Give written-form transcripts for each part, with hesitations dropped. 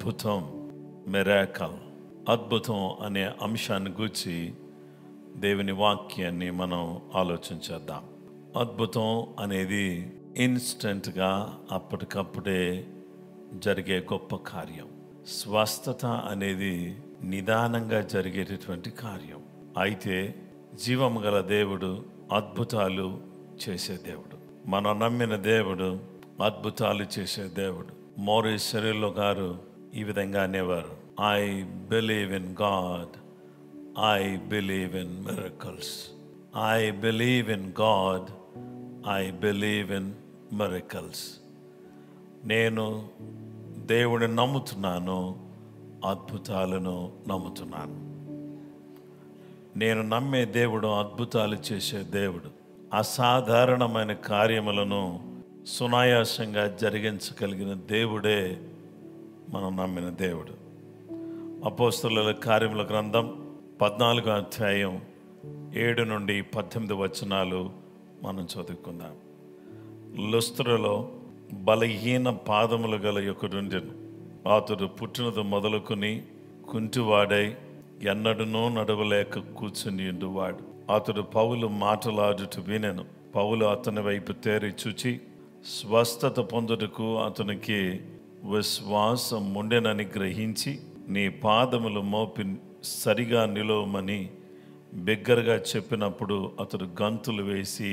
అద్భుతం, మిరాకల్. అద్భుతం అనే అంశాన్ని గూర్చి దేవుని వాక్యాన్ని మనం ఆలోచించేద్దాం. అద్భుతం అనేది ఇన్స్టెంట్గా అప్పటికప్పుడే జరిగే గొప్ప కార్యం. స్వస్థత అనేది నిదానంగా జరిగేటటువంటి కార్యం. అయితే జీవము గల దేవుడు అద్భుతాలు చేసే దేవుడు. మనం నమ్మిన దేవుడు అద్భుతాలు చేసే దేవుడు. మోరిస్ సెరిల్లో గారు ఈ విధంగా అనేవారు, I believe in God, I believe in miracles. I believe in God, I believe in miracles. నేను దేవుడిని నమ్ముతున్నాను, అద్భుతాలను నమ్ముతున్నాను. నేను నమ్మే దేవుడు అద్భుతాలు చేసే దేవుడు. అసాధారణమైన కార్యములను సునాయాసంగా జరిగించగలిగిన దేవుడే మనం నమ్మిన దేవుడు. అపోస్తలుల కార్యముల గ్రంథం 14వ అధ్యాయం 7 నుండి 18 వచనాలు మనం చదువుకుందాం. లుస్త్రలో బలహీన పాదములు గల ఒకడుండెను. అతడు పుట్టినది మొదలుకొని కుంటివాడై ఎన్నడనూ నడవలేక కూర్చుని ఉండువాడు. అతడు పౌలు మాటలాడుట వినెను. పౌలు అతని వైపు తేరి చూచి స్వస్థత పొందుటకు అతనికి విశ్వాసం ఉండెనని గ్రహించి, నీ పాదములు మోపి సరిగా నిలవమని బిగ్గరగా చెప్పినప్పుడు అతడు గంతులు వేసి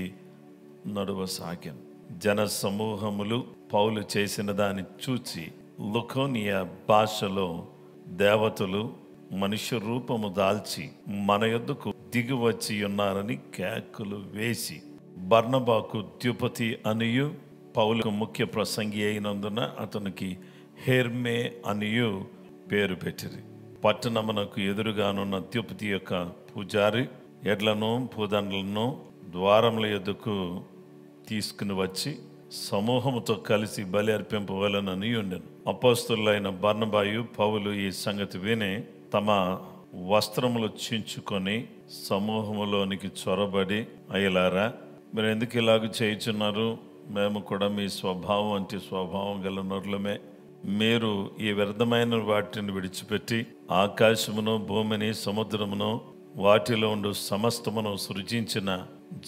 నడువసాగాను. జన సమూహములు పౌలు చేసిన దాన్ని చూచి లుకోనియా భాషలో దేవతలు మనుష్య రూపము దాల్చి మన యొద్దకు దిగి వచ్చి ఉన్నారని కేకలు వేసి బర్నబాకు ద్యుపతి అనియు, పౌలుకు ముఖ్య ప్రసంగి అయినందున అతనికి హెర్మే అనియు పేరు పెట్టిరి. పట్టణమునకు ఎదురుగానున్న ద్యుపతి యొక్క పూజారి ఎడ్లను పూదండలను ద్వారముల యొద్దకు తీసుకుని వచ్చి సమూహముతో కలిసి బలి అర్పింపవలనని ఉండెను. అపోస్తలులైన బర్నబాయు పౌలు ఈ సంగతి విని తమ వస్త్రములు చించుకొని సమూహములోనికి చొరబడి, అయ్యలారా, మీరు ఎందుకు ఇలాగ చేయుచున్నారు? మేము కూడా మీ స్వభావం అంటే స్వభావం గల నరులమే. మీరు ఈ వ్యర్థమైన వాటిని విడిచిపెట్టి ఆకాశమును, భూమిని, సముద్రమును, వాటిలో ఉండు సమస్తమును సృజించిన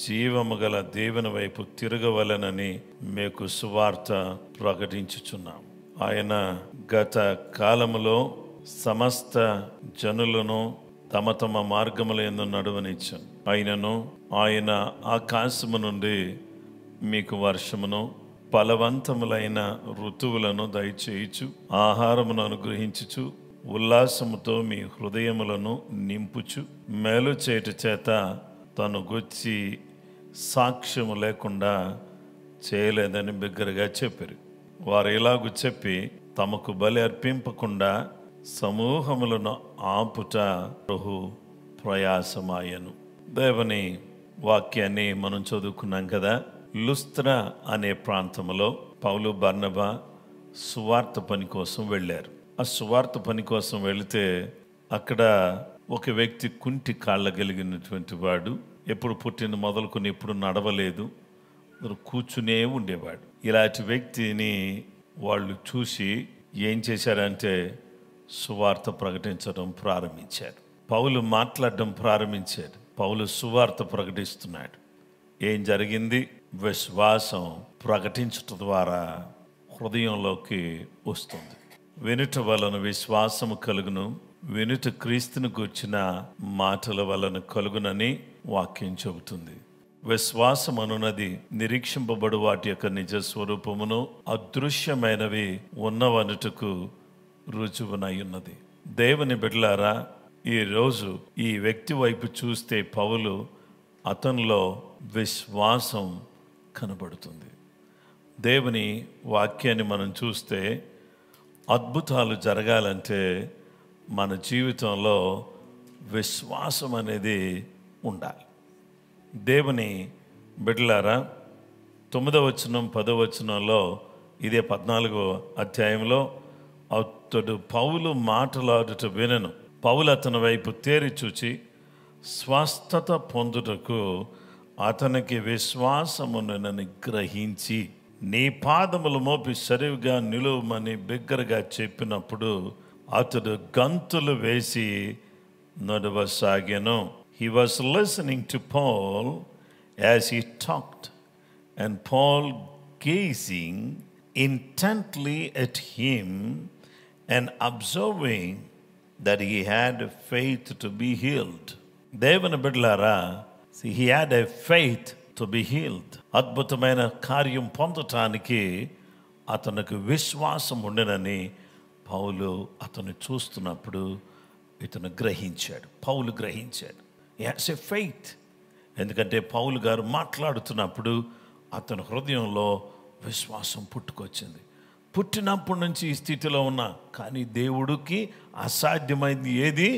జీవము గల దేవుని వైపు తిరగవలెనని మీకు సువార్త ప్రకటించుచున్నాం. ఆయన గత కాలములో సమస్త జనులను తమ తమ మార్గముల యందు నడువనిచ్చాను. అయినను ఆయన ఆకాశము నుండి మీకు వర్షమును, ఫలవంతములైన ఋతువులను దయచేయుచు, ఆహారమును అనుగ్రహించుచు, ఉల్లాసముతో మీ హృదయములను నింపుచు, మేలు చేయుట చేత తను గూర్చి సాక్ష్యము లేకుండా చేయలేదని బిగ్గరగా చెప్పారు. వారు ఇలాగూ చెప్పి తమకు బలి అర్పింపకుండా సమూహములను ఆపుట బహు ప్రయాసమాయను. దేవుని వాక్యాన్ని మనం చదువుకున్నాం కదా. లుస్త్రా అనే ప్రాంతంలో పౌలు, బర్నబా సువార్త పని కోసం వెళ్ళారు. ఆ సువార్త పని కోసం వెళితే అక్కడ ఒక వ్యక్తి కుంటి కాళ్ళ కలిగినటువంటి వాడు, ఎప్పుడు పుట్టిన మొదలుకొని ఎప్పుడు నడవలేదు, కూర్చునే ఉండేవాడు. ఇలాంటి వ్యక్తిని వాళ్ళు చూసి ఏం చేశారంటే సువార్త ప్రకటించడం ప్రారంభించారు. పౌలు మాట్లాడడం ప్రారంభించాడు. పౌలు సువార్త ప్రకటిస్తున్నాడు. ఏం జరిగింది? విశ్వాసం ప్రకటించటం ద్వారా హృదయంలోకి వస్తుంది. వినుట వలన విశ్వాసము కలుగును, వినుట క్రీస్తుని గూర్చిన మాటల వలన కలుగునని వాక్యం చెబుతుంది. విశ్వాసం అనున్నది నిరీక్షింపబడు వాటి యొక్క నిజ స్వరూపమును, అదృశ్యమైనవి ఉన్నవనుటకు రుజువునై ఉన్నది. దేవుని బిడ్డలారా, ఈరోజు ఈ వ్యక్తి వైపు చూస్తే పౌలు అతనిలో విశ్వాసం కనబడుతుంది. దేవుని వాక్యాన్ని మనం చూస్తే అద్భుతాలు జరగాలంటే మన జీవితంలో విశ్వాసం అనేది ఉండాలి. దేవుని బిడ్డలారా, 9వ వచనం 10వ వచనంలో ఇదే 14వ అధ్యాయంలో అతడు పౌలు మాటలాడుట వినెను. పౌలు అతని వైపు తేరి చూచి స్వస్థత పొందుటకు అతనికి విశ్వాసమునని గ్రహించి, నీ పాదములు మోపి సరిగ్గా నిలువమని బిగ్గరగా చెప్పినప్పుడు అతడు గంతులు వేసి నడవసాగెను. He was listening to Paul as he talked, and Paul gazing intently at him and observing that he had faith to be healed. దేవుని బిడ్డలారా, he had a faith to be healed. అద్భుతమైన కార్యం పొందటానికి అతనికి విశ్వాసం ఉండనని పౌలు అతను చూస్తున్నప్పుడు ఇతను గ్రహించాడు. పౌలు గ్రహించాడు. He has a faith. ఎందుకంటే పౌలు గారు మాట్లాడుతున్నప్పుడు అతని హృదయంలో విశ్వాసం పుట్టుకొచ్చింది. పుట్టినప్పటి నుంచి ఈ స్థితిలో ఉన్నా, కానీ దేవుడికి అసాధ్యమైంది ఏది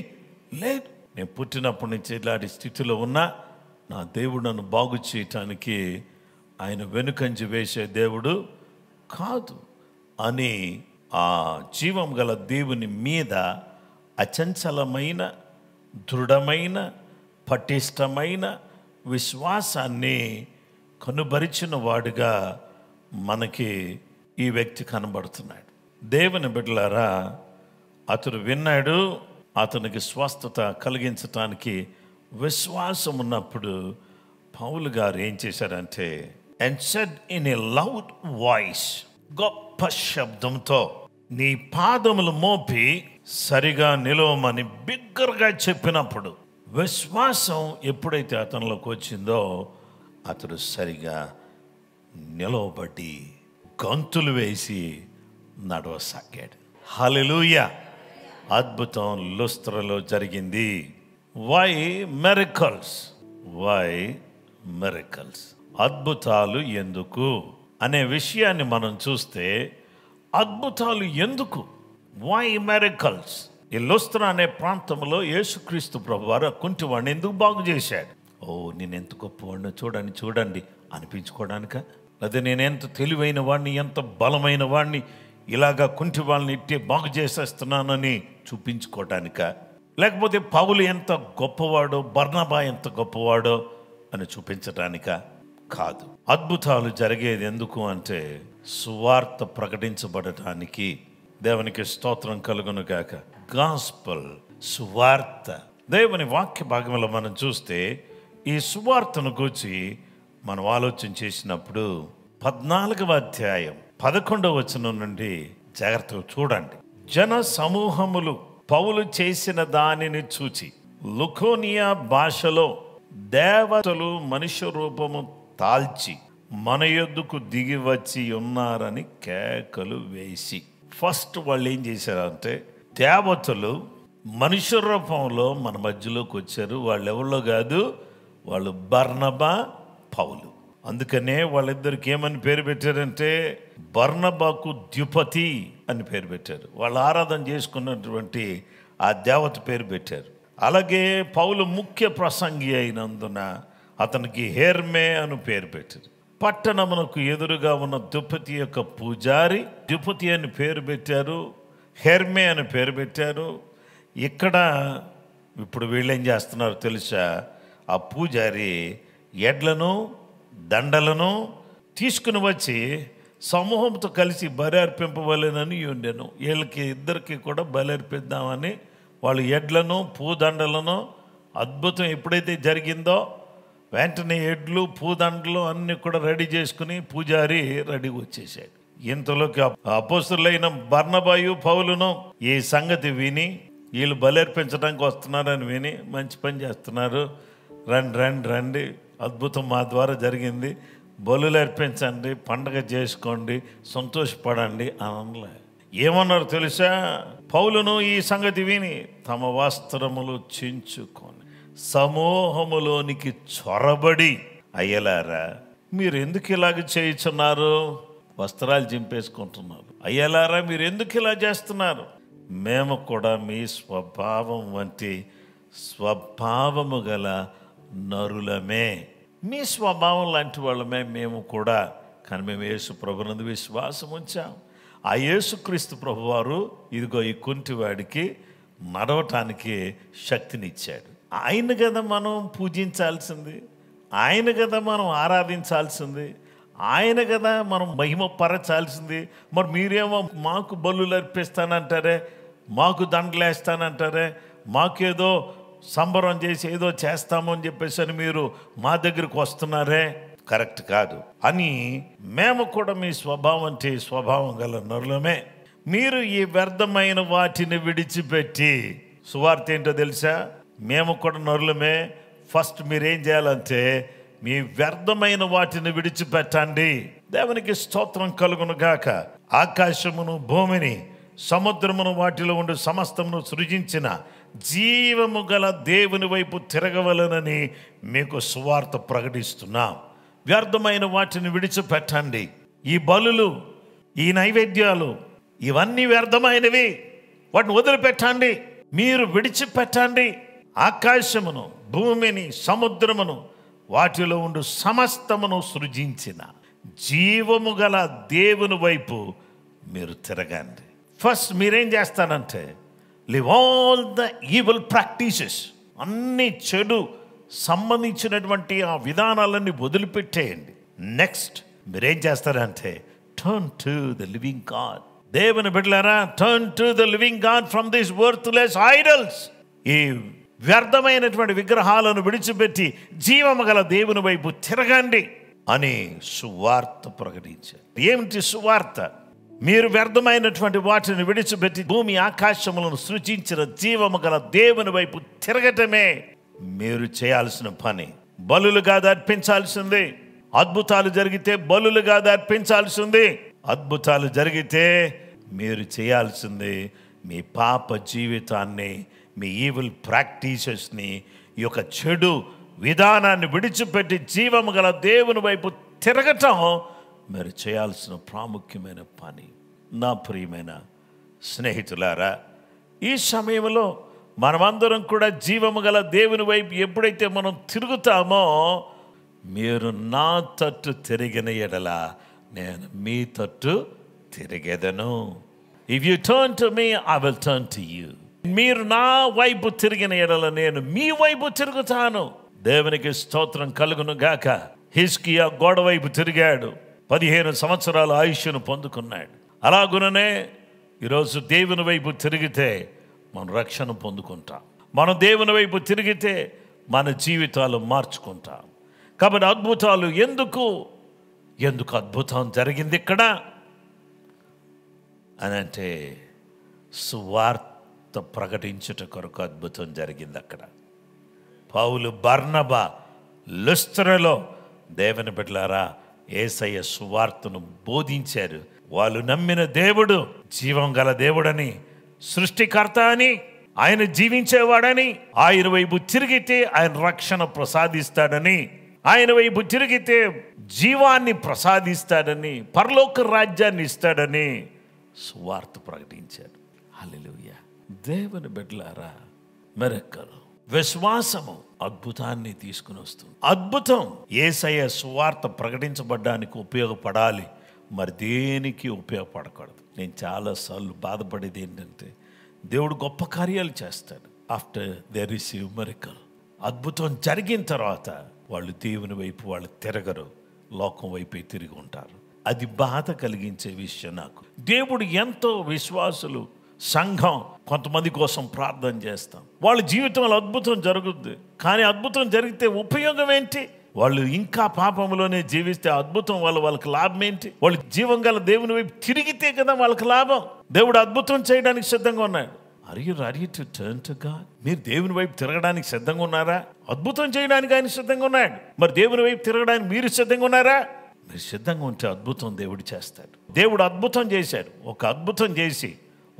లేదు. నేను పుట్టినప్పటి నుంచి ఇలాంటి స్థితిలో ఉన్నా నా దేవుడు నన్ను బాగు చేయటానికి ఆయన వెనుకంజి వేసే దేవుడు కాదు అని ఆ జీవం గల దేవుని మీద అచంచలమైన, దృఢమైన, పటిష్టమైన విశ్వాసాన్ని కనుబరిచిన వాడుగా మనకి ఈ వ్యక్తి కనబడుతున్నాడు. దేవుని బిడ్డలారా, అతడు విన్నాడు. అతనికి స్వస్థత కలిగించటానికి విశ్వాసం ఉన్నప్పుడు పౌలు గారు ఏం చేశారంటే, and said in a loud voice, గొప్ప శబ్దంతో, నీ పాదములు మోపి సరిగా నిలవమని బిగ్గరగా చెప్పినప్పుడు విశ్వాసం ఎప్పుడైతే అతనిలోకి వచ్చిందో అతడు సరిగా నిలవబడి గంతులు వేసి నడవసాగాడు. హల్లెలూయా. అద్భుతం లుస్త్రలో జరిగింది. Why miracles? Why miracles? అద్భుతాలు ఎందుకు అనే విషయాన్ని మనం చూస్తే, అద్భుతాలు ఎందుకు? Why miracles? ఈ లుస్త్ర అనే ప్రాంతంలో యేసుక్రీస్తు ప్రభువారు కుంటివాడిని ఎందుకు బాగు చేశాడు? ఓ, నేను ఎంత గొప్పవాడిని చూడండి అనిపించుకోవడానిక? అదే నేను ఎంత తెలివైన వాడిని, ఎంత బలమైన వాడిని, ఇలాగా కుంటి వాళ్ళని ఇట్టే బాగు చేసేస్తున్నానని చూపించుకోవటానిక? లేకపోతే పౌలు ఎంత గొప్పవాడో, బర్నబా ఎంత గొప్పవాడో అని చూపించటానిక? కాదు. అద్భుతాలు జరిగేది ఎందుకు అంటే సువార్త ప్రకటించబడటానికి. దేవునికి స్తోత్రం కలుగును గాక. గాస్పల్, సువార్త. దేవుని వాక్య భాగంలో మనం చూస్తే ఈ సువార్తను గూర్చి మనం ఆలోచన చేసినప్పుడు 14వ అధ్యాయం 11వ వచనం నుండి జాగ్రత్తగా చూడండి. జన సమూహములు పౌలు చేసిన దానిని చూచి లుకోనియా భాషలో దేవతలు మనుష్య రూపము తాల్చి మన యొద్దకు దిగి వచ్చి ఉన్నారని కేకలు వేసి. ఫస్ట్ వాళ్ళు ఏం చేశారంటే, దేవతలు మనుష్య రూపంలో మన మధ్యలోకి వచ్చారు. వాళ్ళు ఎవరిలో కాదు, వాళ్ళు బర్నబా, పౌలు. అందుకనే వాళ్ళిద్దరికి ఏమని పేరు పెట్టారంటే, బర్నబాకు ద్యుపతి అని పేరు పెట్టారు. వాళ్ళు ఆరాధన చేసుకున్నటువంటి ఆ దేవత పేరు పెట్టారు. అలాగే పౌలు ముఖ్య ప్రసంగి అయినందున అతనికి హెర్మే అని పేరు పెట్టారు. పట్టణమునకు ఎదురుగా ఉన్న ద్యుపతి యొక్క పూజారి ద్యుపతి అని పేరు పెట్టారు, హెర్మే అని పేరు పెట్టారు. ఇక్కడ ఇప్పుడు వీళ్ళు ఏం చేస్తున్నారో తెలుసా? ఆ పూజారి ఎడ్లను, దండలను తీసుకుని వచ్చి సమూహంతో కలిసి బలి అర్పింపవలెనని ఉండెను. వీళ్ళకి ఇద్దరికి కూడా బలి అర్పిద్దామని వాళ్ళు ఎడ్లను, పూదండలను, అద్భుతం ఎప్పుడైతే జరిగిందో వెంటనే ఎడ్లు, పూదండలు అన్నీ కూడా రెడీ చేసుకుని పూజారి రెడీగా వచ్చేసాడు. ఇంతలోకి అపోస్తులైన బర్నబాయు, పౌలును ఈ సంగతి విని, వీళ్ళు బలి అర్పించడానికి వస్తున్నారని విని, మంచి పని చేస్తున్నారు, రండి రండి రండి, అద్భుతం మా ద్వారా జరిగింది, బలులు అర్పించండి, పండగ చేసుకోండి, సంతోషపడండి అనలే. ఏమన్నారు తెలుసా? పౌలును ఈ సంగతి విని తమ వస్త్రములు చించుకొని సమూహములోనికి చొరబడి, అయ్యలారా మీరు ఎందుకు ఇలాగ చేయుచున్నారు? వస్త్రాలు చింపేసుకుంటున్నారు. అయ్యలారా మీరు ఎందుకు ఇలా చేస్తున్నారు? మేము కూడా మీ స్వభావం వంటి స్వభావము గల నరులమే, మీ స్వభావం లాంటి వాళ్ళమే మేము కూడా. కానీ మేము యేసు ప్రభునందు విశ్వాసం ఉంచాం. ఆ యేసుక్రీస్తు ప్రభువారు ఇదిగో ఈ కుంటివాడికి నడవటానికి శక్తినిచ్చాడు. ఆయన కదా మనం పూజించాల్సింది, ఆయన కదా మనం ఆరాధించాల్సింది, ఆయన కదా మనం మహిమ పరచాల్సింది. మరి మీరేమో మాకు బలులు అర్పిస్తానంటారే, మాకు దండలేస్తానంటారే, మాకేదో సంబరం చేసి ఏదో చేస్తామని చెప్పేసి అని మీరు మా దగ్గరికి వస్తున్నారే, కరెక్ట్ కాదు అని. మేము కూడా మీ స్వభావం అంటే స్వభావం గల నరులమే. మీరు ఈ వ్యర్థమైన వాటిని విడిచిపెట్టి, సువార్త ఏంటో తెలుసా? మేము కూడా నరులమే. ఫస్ట్ మీరేం చేయాలంటే మీ వ్యర్థమైన వాటిని విడిచిపెట్టండి. దేవునికి స్తోత్రం కలుగును గాక. ఆకాశమును భూమిని సముద్రమును వాటిలో ఉండి సమస్తమును సృజించిన జీవము గల దేవుని వైపు తిరగవలనని మీకు సువార్త ప్రకటిస్తున్నాం. వ్యర్థమైన వాటిని విడిచిపెట్టండి. ఈ బలులు, ఈ నైవేద్యాలు ఇవన్నీ వ్యర్థమైనవి. వాటిని వదిలిపెట్టండి. మీరు విడిచిపెట్టండి. ఆకాశమును భూమిని సముద్రమును వాటిలో ఉండు సమస్తమును సృజించిన జీవము గల దేవుని వైపు మీరు తిరగండి. ఫస్ట్ మీరేం చేస్తానంటే live all the evil practices, అన్ని చెడు సంబంధించినటువంటి ఆ విధానాలన్నీ వదిలిపెట్టేయండి. నెక్స్ట్ మీరేం చేస్తారంటే turn to the living God. దేవుని బిడ్డలారా, turn to the living God from this worthless idols. ఈ వ్యర్థమైనటువంటి విగ్రహాలను విడిచిపెట్టి జీవము గల దేవుని వైపు తిరగండి అని సువార్త ప్రకటించారు. ఏమిటి సువార్త? మీరు వ్యర్థమైనటువంటి వాటిని విడిచిపెట్టి భూమి ఆకాశములను సృజించిన జీవము గల దేవుని వైపు తిరగటమే మీరు చేయాల్సిన పని. బలులు కాదు అర్పించాల్సింది. అద్భుతాలు జరిగితే బలులు కాదు అర్పించాల్సింది. అద్భుతాలు జరిగితే మీరు చేయాల్సింది మీ పాప జీవితాన్ని, మీ ఈవిల్ ప్రాక్టీసెస్ని, ఈ యొక్క చెడు విధానాన్ని విడిచిపెట్టి జీవము గల దేవుని వైపు తిరగటం మీరు చేయాల్సిన ప్రాముఖ్యమైన పని. నా ప్రియమైన స్నేహితులారా, ఈ సమయంలో మనమందరం కూడా జీవము గల దేవుని వైపు ఎప్పుడైతే మనం తిరుగుతామో, మీరు నా తట్టు తిరిగిన ఎడల నేను మీ తట్టు తిరిగేదను. If you turn to me, I will turn to you. మీరు నా వైపు తిరిగిన ఎడల నేను మీ వైపు తిరుగుతాను. దేవునికి స్తోత్రం కలుగును గాక. హిజ్కియా గోడ వైపు తిరిగాడు, 15 సంవత్సరాల ఆయుష్ను పొందుకున్నాడు. అలాగుననే ఈరోజు దేవుని వైపు తిరిగితే మనం రక్షణ పొందుకుంటాం. మనం దేవుని వైపు తిరిగితే మన జీవితాలు మార్చుకుంటాం. కాబట్టి అద్భుతాలు ఎందుకు అద్భుతం జరిగింది ఇక్కడ అని అంటే సువార్త ప్రకటించుట కొరకు అద్భుతం జరిగింది అక్కడ. పౌలు, బర్నబా లుస్త్రలో దేవుని బిడ్డలారా యేసయ్య సువార్తను బోధించారు. వాళ్ళు నమ్మిన దేవుడు జీవం గల దేవుడని, సృష్టికర్త అని, ఆయన జీవించేవాడని, ఆయన వైపు తిరిగితే ఆయన రక్షణ ప్రసాదిస్తాడని, ఆయన వైపు తిరిగితే జీవాన్ని ప్రసాదిస్తాడని, పరలోక రాజ్యాన్ని ఇస్తాడని సువార్త ప్రకటించారు. హల్లెలూయా. దేవుని బిడ్డలారా, మిరకల్, విశ్వాసము అద్భుతాన్ని తీసుకుని వస్తుంది. అద్భుతం యేసయ్య సువార్త ప్రకటించబడ్డానికి ఉపయోగపడాలి, మరి దేనికి ఉపయోగపడకూడదు. నేను చాలాసార్లు బాధపడేది ఏంటంటే, దేవుడు గొప్ప కార్యాలు చేస్తాడు. ఆఫ్టర్ దే రిసీవ్ మిరకల్, అద్భుతం జరిగిన తర్వాత వాళ్ళు దేవుని వైపు వాళ్ళు తిరగరు, లోకం వైపే తిరిగి ఉంటారు. అది బాధ కలిగించే విషయం నాకు. దేవుడు ఎంతో విశ్వాసులు, సంఘం కొంతమంది కోసం ప్రార్థన చేస్తాం, వాళ్ళ జీవితంలో అద్భుతం జరుగుద్ది. కానీ అద్భుతం జరిగితే ఉపయోగం ఏంటి? వాళ్ళు ఇంకా పాపంలోనే జీవిస్తే అద్భుతం వల్ల వాళ్ళకి లాభం ఏంటి? వాళ్ళు జీవం గల దేవుని వైపు తిరిగితే కదా వాళ్ళకి లాభం. దేవుడు అద్భుతం చేయడానికి సిద్ధంగా ఉన్నాడు. Are you ready to turn to God? మీరు దేవుని వైపు తిరగడానికి సిద్ధంగా ఉన్నారా? అద్భుతం చేయడానికి ఆయన సిద్ధంగా ఉన్నాడు. మరి దేవుని వైపు తిరగడానికి మీరు సిద్ధంగా ఉన్నారా? మీరు సిద్ధంగా ఉంటే అద్భుతం దేవుడు చేస్తాడు. దేవుడు అద్భుతం చేశాడు. ఒక అద్భుతం చేసి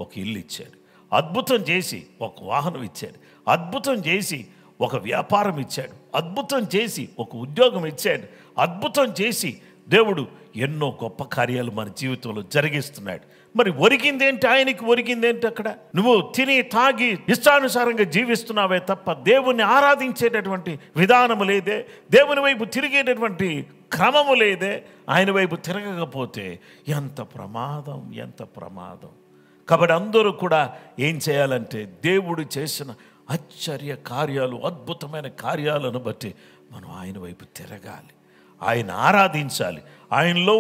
ఒక ఇల్లు ఇచ్చాడు, అద్భుతం చేసి ఒక వాహనం ఇచ్చాడు, అద్భుతం చేసి ఒక వ్యాపారం ఇచ్చాడు, అద్భుతం చేసి ఒక ఉద్యోగం ఇచ్చాడు, అద్భుతం చేసి దేవుడు ఎన్నో గొప్ప కార్యాలు మన జీవితంలో జరిగిస్తున్నాడు. మరి ఒరిగిందేంటి? ఆయనకి ఒరిగిందేంటి? అక్కడ నువ్వు తిని తాగి ఇష్టానుసారంగా జీవిస్తున్నావే తప్ప దేవుణ్ణి ఆరాధించేటటువంటి విధానము లేదే, దేవుని వైపు తిరిగేటటువంటి క్రమము లేదే. ఆయన వైపు తిరగకపోతే ఎంత ప్రమాదం, ఎంత ప్రమాదం. కాబట్టి అందరూ కూడా ఏం చేయాలంటే, దేవుడు చేసిన ఆశ్చర్య కార్యాలు, అద్భుతమైన కార్యాలను బట్టి మనం ఆయన వైపు తిరగాలి. ఆయన ఆరాధించాలి, ఆయనలో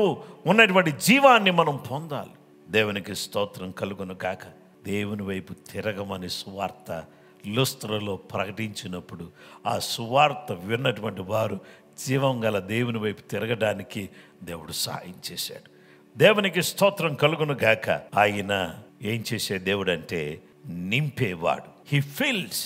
ఉన్నటువంటి జీవాన్ని మనం పొందాలి. దేవునికి స్తోత్రం కలుగును గాక. దేవుని వైపు తిరగమని సువార్త లుస్త్రలో ప్రకటించినప్పుడు ఆ సువార్త విన్నటువంటి వారు జీవం గల దేవుని వైపు తిరగడానికి దేవుడు సహాయం చేశాడు. దేవునికి స్తోత్రం కలుగును గాక. ఆయన ఏం చేసే దేవుడు అంటే నింపేవాడు. He fils.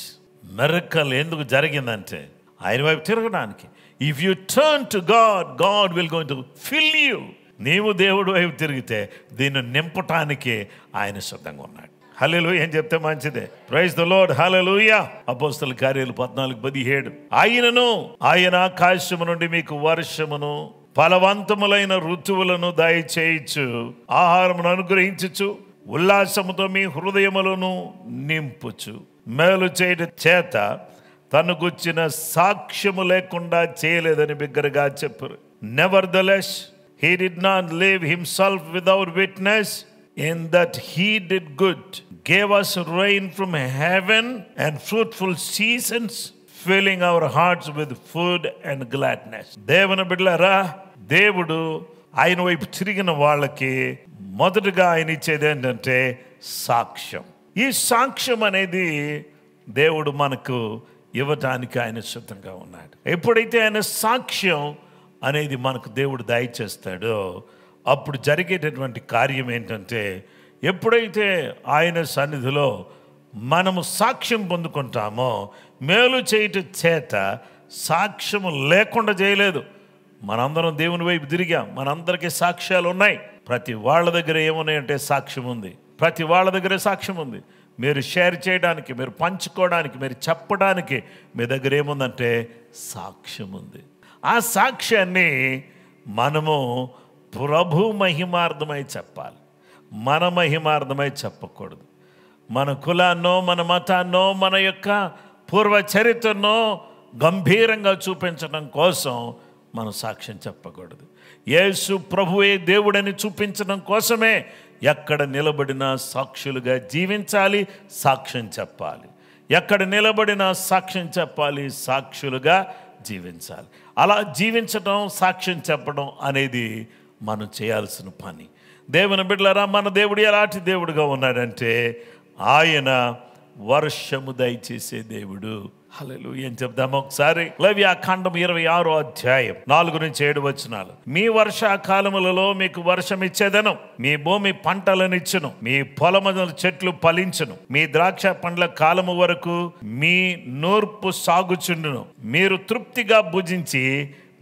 మిరకల్ ఎందుకు జరిగిందంటే ఆయన వైపు తిరగడానికి. If you turn to God, God will going to fill you. నీవు దేవుడు వైపు తిరిగితే దీన్ని నింపటానికే ఆయన సిద్ధంగా ఉన్నాడు. హల్లెలూయా అని చెప్తే మంచిదే. Praise the Lord. హల్లెలూయా. అపోస్తలుల కార్యాలు 14:17 ఆయన ఆకాశము నుండి మీకు వర్షమును ఫలవంతములైన ఋతువులను దయచేయచ్చు, ఆహారమును అనుగ్రహించుచు, ఉల్లాసముతో మీ హృదయములను నింపుచు, మేలు చేయడం చేత తను గుచ్చిన సాక్ష్యము లేకుండా చేయలేదని బిగ్గరగా చెప్పారు. Nevertheless he did not leave himself without witness, in that he did good, gave us rain from heaven and fruitful seasons, filling our hearts with food and gladness. దేవుని బిడ్డలారా, దేవుడు ఆయన వైపు తిరిగిన వాళ్ళకి మొదటగా ఆయన ఇచ్చేది ఏంటంటే సాక్ష్యం. ఈ సాక్ష్యం అనేది దేవుడు మనకు ఇవ్వటానికి ఆయన సిద్ధంగా ఉన్నాడు. ఎప్పుడైతే ఆయన సాక్ష్యం అనేది మనకు దేవుడు దయచేస్తాడో అప్పుడు జరిగేటటువంటి కార్యం ఏంటంటే, ఎప్పుడైతే ఆయన సన్నిధిలో మనము సాక్ష్యం పొందుకుంటామో, మేలు చేయటం చేత సాక్ష్యము లేకుండా చేయలేదు. మనందరం దేవుని వైపు తిరిగాం, మనందరికీ సాక్ష్యాలు ఉన్నాయి. ప్రతి వాళ్ళ దగ్గర ఏమున్నాయంటే సాక్ష్యం ఉంది. ప్రతి వాళ్ళ దగ్గర సాక్ష్యం ఉంది. మీరు షేర్ చేయడానికి, మీరు పంచుకోవడానికి, మీరు చెప్పడానికి మీ దగ్గర ఏముందంటే సాక్ష్యం ఉంది. ఆ సాక్ష్యాన్ని మనము ప్రభు మహిమార్థమై చెప్పాలి, మన మహిమార్థమై చెప్పకూడదు. మన కులాన్నో, మన మతాన్నో, మన యొక్క పూర్వ చరిత్రనో గంభీరంగా చూపించడం కోసం మనం సాక్ష్యం చెప్పకూడదు. యేసు ప్రభువే దేవుడని చూపించడం కోసమే ఎక్కడ నిలబడినా సాక్షులుగా జీవించాలి, సాక్ష్యం చెప్పాలి. ఎక్కడ నిలబడినా సాక్ష్యం చెప్పాలి, సాక్షులుగా జీవించాలి. అలా జీవించడం, సాక్ష్యం చెప్పడం అనేది మనం చేయాల్సిన పని. దేవుని బిడ్డలారా, మన దేవుడు ఎలాంటి దేవుడుగా ఉన్నాడంటే ఆయన వర్షము దయచేసే దేవుడు. హల్లెలూయా అని చెప్దాము ఒకసారి. లేవియాకాండం 26వ అధ్యాయం 4-7 వచనాలు. మీ వర్షాకాలములలో మీకు వర్షం ఇచ్చేదను, మీ భూమి పంటలనిచ్చును, మీ పొలముల చెట్లు ఫలించును, మీ ద్రాక్ష పండ్ల కాలము వరకు మీ నూర్పు సాగుచుండును, మీరు తృప్తిగా భుజించి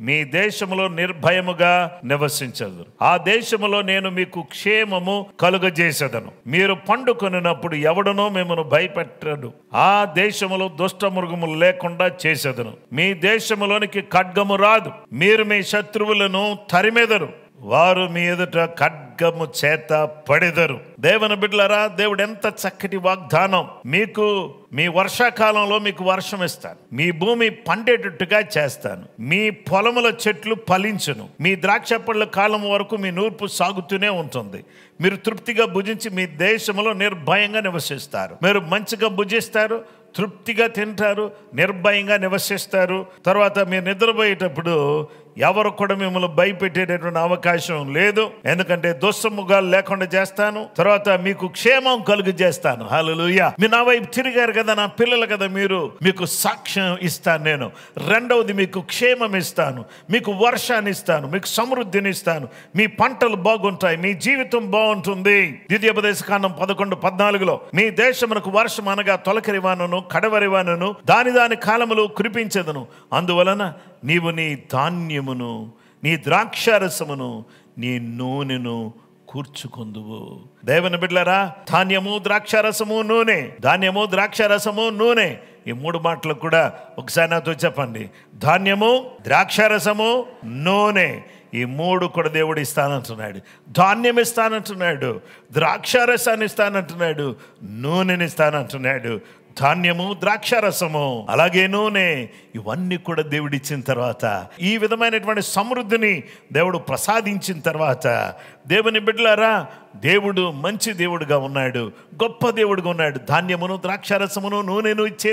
మీ దేశములో నిర్భయముగా నివసించదు. ఆ దేశములో నేను మీకు క్షేమము కలుగజేసేదను. మీరు పండుకొనినప్పుడు ఎవడనో మిమ్మను భయపెట్టడు. ఆ దేశములో దుష్ట మృగములు లేకుండా చేసేదను. మీ దేశములోనికి ఖడ్గము రాదు. మీరు మీ శత్రువులను తరిమెదరు, వారు మీ ఎదుట ఖడ్గము చేత పడెదరు. దేవుని బిడ్డలారా, దేవుడు ఎంత చక్కటి వాగ్దానం. మీకు మీ వర్షాకాలంలో మీకు వర్షం ఇస్తాను, మీ భూమి పండేటట్టుగా చేస్తాను, మీ పొలముల చెట్లు ఫలించును, మీ ద్రాక్ష పళ్ళ కాలం వరకు మీ నూర్పు సాగుతూనే ఉంటుంది, మీరు తృప్తిగా భుజించి మీ దేశంలో నిర్భయంగా నివసిస్తారు. మీరు మంచిగా భుజిస్తారు, తృప్తిగా తింటారు, నిర్భయంగా నివసిస్తారు. తర్వాత మీరు నిద్రపోయేటప్పుడు ఎవరు కూడా మిమ్మల్ని భయపెట్టేటటువంటి అవకాశం లేదు. ఎందుకంటే దుష్టముగాలు లేకుండా చేస్తాను. తర్వాత మీకు క్షేమం కలుగు చేస్తాను. హల్లెలూయా. మీరు నా వైపు తిరిగారు కదా, నా పిల్లలు కదా మీరు, మీకు సాక్ష్యం ఇస్తాను నేను. రెండవది మీకు క్షేమం ఇస్తాను, మీకు వర్షాన్ని ఇస్తాను, మీకు సమృద్ధిని ఇస్తాను, మీ పంటలు బాగుంటాయి, మీ జీవితం బాగుంటుంది. ద్వితీయోపదేశకాండం 11:14 మీ దేశమునకు వర్షం అనగా తొలకరి వానను కడవరి వానను దాని కాలములో కురిపించెదను. అందువలన నీవు నీ ధాన్యమును, నీ ద్రాక్షారసమును, నీ నూనెను కూర్చుకొందువు. దేవుని బిడ్డలారా, ధాన్యము, ద్రాక్షారసము, నూనె. ధాన్యము, ద్రాక్షారసము, నూనె. ఈ 3 మాటలు కూడా ఒకసారి నాతో చెప్పండి. ధాన్యము, ద్రాక్షారసము, నూనె. ఈ 3 కూడా దేవుడు ఇస్తానంటున్నాడు. ధాన్యం ఇస్తానంటున్నాడు, ద్రాక్షారసాన్ని ఇస్తానంటున్నాడు, నూనెని ఇస్తానంటున్నాడు. ధాన్యము, ద్రాక్షారసము, అలాగే నూనె, ఇవన్నీ కూడా దేవుడు ఇచ్చిన తర్వాత, ఈ విధమైనటువంటి సమృద్ధిని దేవుడు ప్రసాదించిన తర్వాత, దేవుని బిడ్డలారా, దేవుడు మంచి దేవుడుగా ఉన్నాడు, గొప్ప దేవుడుగా ఉన్నాడు. ధాన్యమును ద్రాక్షారసమును నూనెను ఇచ్చే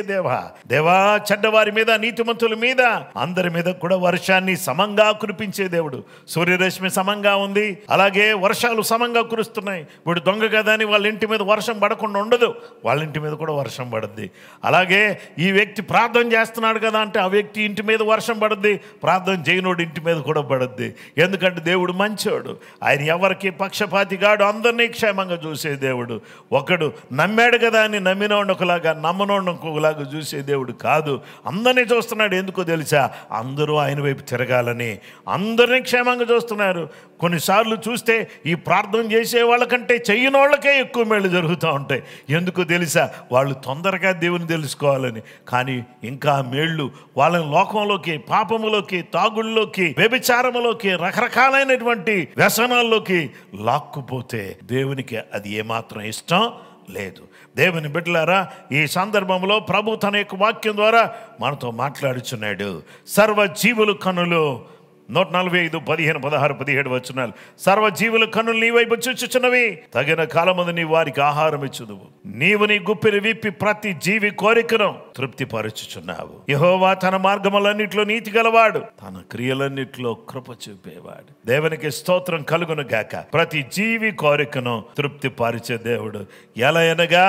దేవా చెడ్డవారి మీద నీతిమంతుల మీద అందరి మీద కూడా వర్షాన్ని సమంగా కురిపించే దేవుడు. సూర్యరశ్మి సమంగా ఉంది, అలాగే వర్షాలు సమంగా కురుస్తున్నాయి. ఇప్పుడు దొంగ కదా అని వాళ్ళ ఇంటి మీద వర్షం పడకుండా ఉండదు, వాళ్ళ ఇంటి మీద కూడా వర్షం పడుద్ది. అలాగే ఈ వ్యక్తి ప్రార్థన చేస్తున్నాడు కదా అంటే ఆ వ్యక్తి ఇంటి మీద వర్షం పడుద్ది, ప్రార్థన చేయనోడు ఇంటి మీద కూడా పడుద్ది. ఎందుకంటే దేవుడు మంచోడు, ఆయన ఎవరికి పక్షపాతి కాడు, అందరినీ క్షేమంగా చూసే దేవుడు. ఒకడు నమ్మాడు కదా అని నమ్మినోడు ఒకలాగా, నమ్మనోడు ఒకలాగా చూసే దేవుడు కాదు, అందరినీ చూస్తున్నాడు. ఎందుకో తెలుసా? అందరూ ఆయన వైపు తిరగాలని, అందరినీ క్షేమంగా చూస్తున్నారు. కొన్నిసార్లు చూస్తే ఈ ప్రార్థన చేసే వాళ్ళకంటే చెయ్యని వాళ్ళకే ఎక్కువ మేళ్ళు జరుగుతూ ఉంటాయి. ఎందుకో తెలుసా? వాళ్ళు తొందరగా దేవుని తెలుసుకోవాలని. కానీ ఇంకా మేళ్ళు వాళ్ళని లోకంలోకి, పాపములోకి, తాగుళ్ళలోకి, వ్యభిచారములోకి, రకరకాలైనటువంటి వ్యసనాల్లోకి లాక్కుపోతే దేవునికి అది ఏమాత్రం ఇష్టం లేదు. దేవుని బిడ్డలారా, ఈ సందర్భంలో ప్రభు తన యొక్క వాక్యం ద్వారా మనతో మాట్లాడుచున్నాడు. సర్వజీవులు కనులు 145, 15, 16, 17 వచనాలు. సర్వజీవుల కన్నులు నీ వైపు చూచుచున్నవి, తగిన కాలమందు నీ వారికి ఆహారం ఇచ్చుదువు. నీవు నీ గుప్పిని విప్పి ప్రతి జీవి కోరికను తృప్తిపరచుచున్నావు. యెహోవా తన మార్గములన్నిట్లో నీతి గలవాడు, తన క్రియలన్నిట్లో కృప చూపేవాడు. దేవునికి స్తోత్రం కలుగును గాక. ప్రతి జీవి కోరికను తృప్తిపరిచే దేవుడు. ఎలా అనగా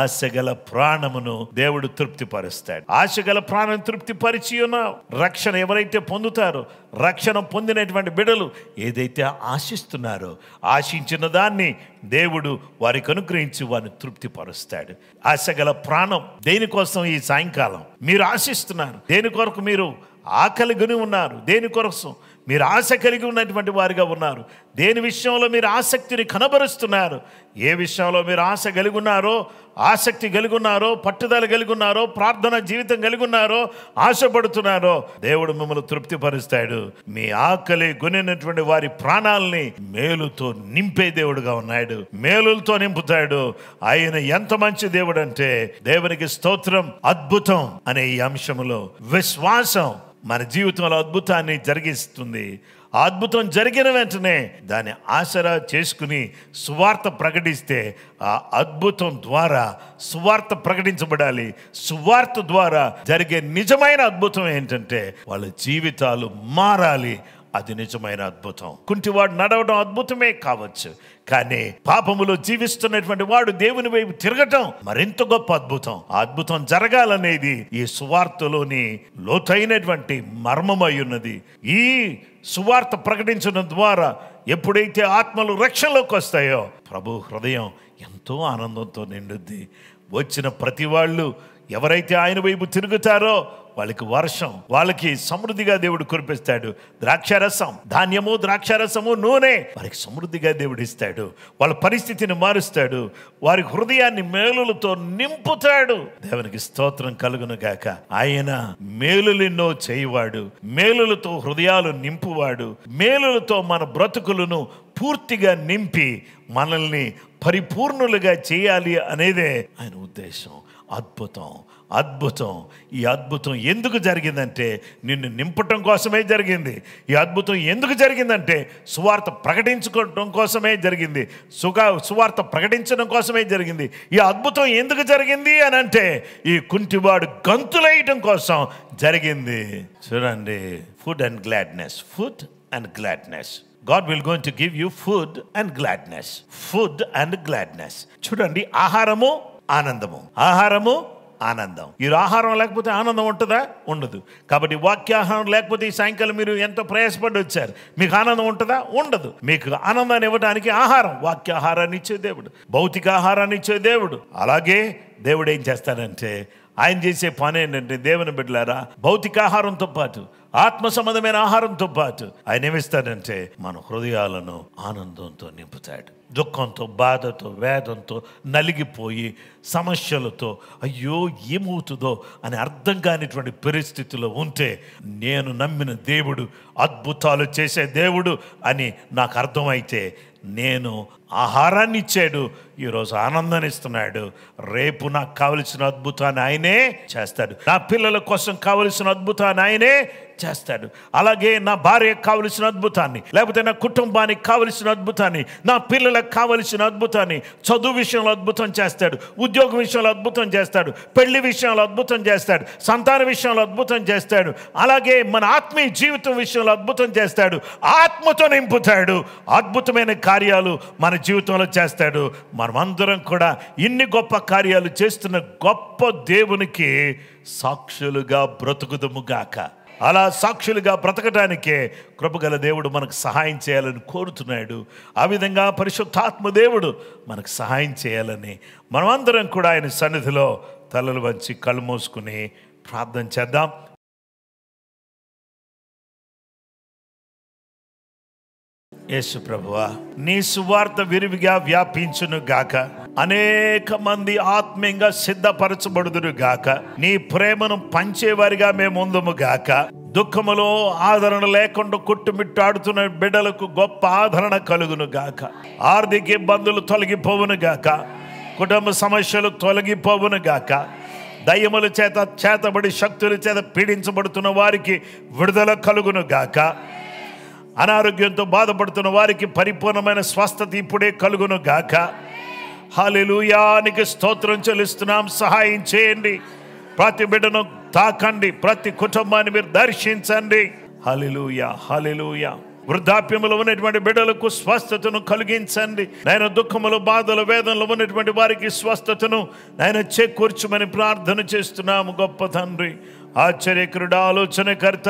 ఆశగల ప్రాణమును దేవుడు తృప్తిపరుస్తాడు. ఆశగల ప్రాణం తృప్తిపరిచి ఉన్నావు. రక్షణ ఎవరైతే పొందుతారో, రక్షణ పొందినటువంటి బిడ్డలు ఏదైతే ఆశిస్తున్నారో, ఆశించిన దాన్ని దేవుడు వారికి అనుగ్రహించి వారిని తృప్తిపరుస్తాడు. ఆశగల ప్రాణం దేనికోసం ఈ సాయంకాలం మీరు ఆశిస్తున్నారు? దేని కొరకు మీరు ఆకలిగొని ఉన్నారు? దేని కొరకు మీరు ఆశ కలిగి ఉన్నటువంటి వారిగా ఉన్నారు? దేని విషయంలో మీరు ఆసక్తిని కనబరుస్తున్నారు? ఏ విషయంలో మీరు ఆశ కలిగి ఉన్నారో, ఆసక్తి కలిగి ఉన్నారో, పట్టుదల కలిగి ఉన్నారో, ప్రార్థన జీవితం కలిగి ఉన్నారో, ఆశపడుతున్నారో, దేవుడు మిమ్మల్ని తృప్తిపరుస్తాడు. మీ ఆకలి కొనినటువంటి వారి ప్రాణాలని మేలుతో నింపే దేవుడుగా ఉన్నాడు, మేలులతో నింపుతాడు. ఆయన ఎంత మంచి దేవుడు అంటే, దేవునికి స్తోత్రం. అద్భుతం అనే ఈ అంశంలో విశ్వాసం మన జీవితంలో అద్భుతాన్ని జరిగిస్తుంది. ఆ అద్భుతం జరిగిన వెంటనే దాన్ని ఆసరా చేసుకుని సువార్త ప్రకటిస్తే ఆ అద్భుతం ద్వారా సువార్త ప్రకటించబడాలి. సువార్త ద్వారా జరిగే నిజమైన అద్భుతం ఏంటంటే వాళ్ళ జీవితాలు మారాలి. అది నిజమైన అద్భుతం. కుంటివాడు నడవడం అద్భుతమే కావచ్చు, కానీ పాపములో జీవిస్తున్నటువంటి వాడు దేవుని వైపు తిరగటం మరింత గొప్ప అద్భుతం. ఆ అద్భుతం జరగాలనేది ఈ సువార్తలోని లోతైనటువంటి మర్మమై ఉన్నది. ఈ సువార్త ప్రకటించడం ద్వారా ఎప్పుడైతే ఆత్మలు రక్షణలోకి వస్తాయో ప్రభు హృదయం ఎంతో ఆనందంతో నిండుద్ది. వచ్చిన ప్రతి వాళ్ళు ఎవరైతే ఆయన వైపు తిరుగుతారో వాళ్ళకి వర్షం, వాళ్ళకి సమృద్ధిగా దేవుడు కురిపిస్తాడు. ద్రాక్షారసం, ధాన్యము, ద్రాక్షారసము, నూనె వారికి సమృద్ధిగా దేవుడు ఇస్తాడు. వాళ్ళ పరిస్థితిని మారుస్తాడు, వారి హృదయాన్ని మేలులతో నింపుతాడు. దేవునికి స్తోత్రం కలుగును గాక. ఆయన మేలులెన్నో చేయవాడు, మేలులతో హృదయాలు నింపువాడు. మేలులతో మన బ్రతుకులను పూర్తిగా నింపి మనల్ని పరిపూర్ణులుగా చేయాలి అనేదే ఆయన ఉద్దేశం. అద్భుతం, అద్భుతం. ఈ అద్భుతం ఎందుకు జరిగిందంటే నిన్ను నింపటం కోసమే జరిగింది. ఈ అద్భుతం ఎందుకు జరిగిందంటే సువార్త ప్రకటించుకోవడం కోసమే జరిగింది. సువార్త ప్రకటించడం కోసమే జరిగింది. ఈ అద్భుతం ఎందుకు జరిగింది అని అంటే ఈ కుంటివాడు గంతులేయటం కోసం జరిగింది. చూడండి, food and gladness, food and gladness. God will going to give you food and gladness. Food and gladness. చూడండి, ఆహారము, ఆనందము. ఆహారము, ఆనందం. ఈ ఆహారం లేకపోతే ఆనందం ఉంటుందా? ఉండదు. కాబట్టి వాక్యాహారం లేకపోతే ఈ సాయంకాలం మీరు ఎంతో ప్రయాసపడి వచ్చారు, మీకు ఆనందం ఉంటుందా? ఉండదు. మీకు ఆనందాన్ని ఇవ్వడానికి ఆహారం, వాక్యాహారాన్ని ఇచ్చే దేవుడు, భౌతిక ఆహారాన్ని ఇచ్చే దేవుడు. అలాగే దేవుడు ఏం చేస్తాడంటే, ఆయన చేసే పని ఏంటంటే, దేవుని బిడ్డలారా, భౌతిక ఆహారంతో పాటు ఆత్మ సంబంధమైన ఆహారంతో పాటు ఆయన ఏమిస్తాడంటే మన హృదయాలను ఆనందంతో నింపుతాడు. దుఃఖంతో, బాధతో, వేదంతో నలిగిపోయి సమస్యలతో అయ్యో ఏమవుతుందో అని అర్థం కానిటువంటి పరిస్థితిలో ఉంటే నేను నమ్మిన దేవుడు అద్భుతాలు చేసే దేవుడు అని నాకు అర్థమైతే నేను ఆహారాన్ని ఇచ్చాడు, ఈరోజు ఆనందాన్ని ఇస్తున్నాడు. రేపు నాకు కావలసిన అద్భుతాన్ని ఆయనే చేస్తాడు. నా పిల్లల కోసం కావలసిన అద్భుతాన్ని ఆయనే చేస్తాడు. అలాగే నా భార్యకు కావలసిన అద్భుతాన్ని, లేకపోతే నా కుటుంబానికి కావలసిన అద్భుతాన్ని, నా పిల్లలకు కావలసిన అద్భుతాన్ని, చదువు విషయంలో అద్భుతం చేస్తాడు, ఉద్యోగ విషయంలో అద్భుతం చేస్తాడు, పెళ్లి విషయంలో అద్భుతం చేస్తాడు, సంతాన విషయంలో అద్భుతం చేస్తాడు. అలాగే మన ఆత్మీయ జీవితం విషయంలో అద్భుతం చేస్తాడు, ఆత్మతో నింపుతాడు, అద్భుతమైన కార్యాలు మన జీవితంలో చేస్తాడు. మనమందరం కూడా ఇన్ని గొప్ప కార్యాలు చేస్తున్న గొప్ప దేవునికి సాక్షులుగా బ్రతుకుదుముగాక. అలా సాక్షులుగా బ్రతకడానికే కృపగల దేవుడు మనకు సహాయం చేయాలని కోరుతున్నాడు. ఆ విధంగా పరిశుద్ధాత్మ దేవుడు మనకు సహాయం చేయాలని మనమందరం కూడా ఆయన సన్నిధిలో తలలు వంచి కళ్ళు మూసుకుని ప్రార్థన చేద్దాం. యేసు ప్రభువా, నీ సువార్త విరివిగా వ్యాపించును గాక, అనేక మంది ఆత్మీయంగా సిద్ధపరచబడుదురు గాక, నీ ప్రేమను పంచేవారిగా మేము ఉందుము గాక. దుఃఖములో ఆదరణ లేకుండా కొట్టుమిట్టాడుతున్న బిడ్డలకు గొప్ప ఆదరణ కలుగును గాక. ఆర్థిక ఇబ్బందులు తొలగిపోవును గాక, కుటుంబ సమస్యలు తొలగిపోవును గాక. దయ్యముల చేత చేతబడి శక్తుల చేత పీడించబడుతున్న వారికి విడుదల కలుగును గాక. అనారోగ్యంతో బాధపడుతున్న వారికి పరిపూర్ణమైన స్వస్థత ఇప్పుడే కలుగును గాక. హల్లెలూయా, నీకు స్తోత్రం చెల్లిస్తున్నాం. సహాయం చేయండి, ప్రతి బిడ్డను తాకండి, ప్రతి కుటుంబాన్ని మీరు దర్శించండి. హల్లెలూయా, హల్లెలూయా. వృద్ధాప్యములో ఉన్నటువంటి బిడ్డలకు స్వస్థతను కలిగించండి. నాయన దుఃఖములు, బాధలు, వేదనలు ఉన్నటువంటి వారికి స్వస్థతను నాయన చేకూర్చమని ప్రార్థన చేస్తున్నాము. గొప్ప తండ్రి, ఆశ్చర్యకరుడు, ఆలోచనకర్త,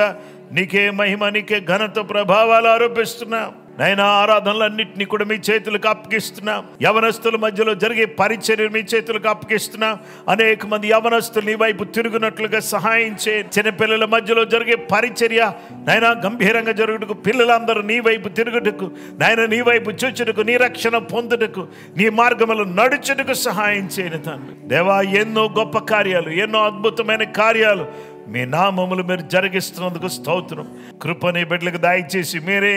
నీకే మహిమ, నీకే ఘనత, ప్రభావాలు ఆరోపిస్తున్నాం. నైనా ఆరాధనలన్నింటినీ కూడా మీ చేతులకు అప్పగిస్తున్నాం. యవనస్తుల మధ్యలో జరిగే పరిచర్య మీ చేతులకు అప్పగిస్తున్నాం. అనేక మంది యవనస్తులు నీ వైపు తిరుగునట్లుగా సహాయం చేయండి. చిన్నపిల్లల మధ్యలో జరిగే పరిచర్య నైనా గంభీరంగా జరుగుటకు, పిల్లలందరూ నీ వైపు తిరుగుటకు, నాయన నీ వైపు చూచుటకు, నీ రక్షణ పొందుటకు, నీ మార్గములు నడుచుటకు సహాయం చేయని తండ్రి. దేవా, ఎన్నో గొప్ప కార్యాలు, ఎన్నో అద్భుతమైన కార్యాలు మీ నామములు మీరు జరిగిస్తున్నందుకు స్తోత్రం. కృపని బిడ్డలకు దయచేసి మీరే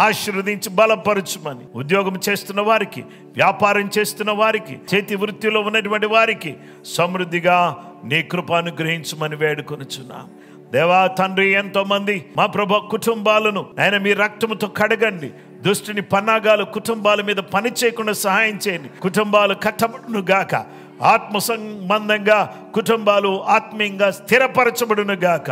ఆశీర్వదించి బలపరచుమని, ఉద్యోగం చేస్తున్న వారికి, వ్యాపారం చేస్తున్న వారికి, చేతి వృత్తిలో ఉన్నటువంటి వారికి సమృద్ధిగా నీ కృప అనుగ్రహించమని వేడుకొనుచున్నాం. దేవా తండ్రి, ఎంతో మంది మా ప్రభు కుటుంబాలను ఆయన మీ రక్తముతో కడగండి. దుష్టుని పన్నాగాలు కుటుంబాల మీద పని చేయకుండా సహాయం చేయండి. కుటుంబాలు కట్టబడును గాక, ఆత్మ సంబంధంగా కుటుంబాలు ఆత్మీయంగా స్థిరపరచబడును గాక.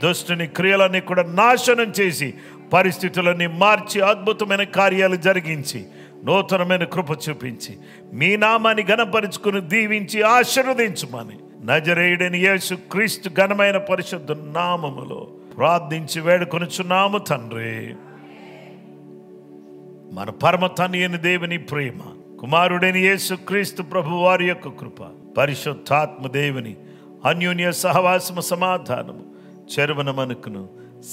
దుష్టుని క్రియలన్నీ కూడా నాశనం చేసి పరిస్థితులన్నీ మార్చి అద్భుతమైన కార్యాలు జరిగించి నూతనమైన కృప చూపించి మీ నామాన్ని ఘనపరుచుకుని దీవించి ఆశీర్వదించుమని నజరేయుడైన యేసు క్రీస్తు ఘనమైన పరిశుద్ధ నామములో ప్రార్థించి వేడుకొనుచున్నాము తండ్రి. మన పరమ తండ్రి అయిన దేవుని ప్రేమ, కుమారుడైన యేసు క్రీస్తు ప్రభు వారి యొక్క కృప, పరిశుద్ధాత్మ దేవుని అన్యోన్య సహవాసము, సమాధానము చెరువన మనకును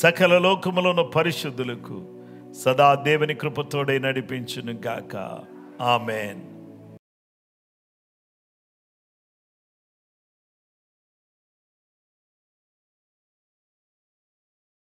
సకల లోకములోని పరిశుద్ధులకు సదా దేవుని కృపతోడే నడిపించును గాక. ఆమెన్.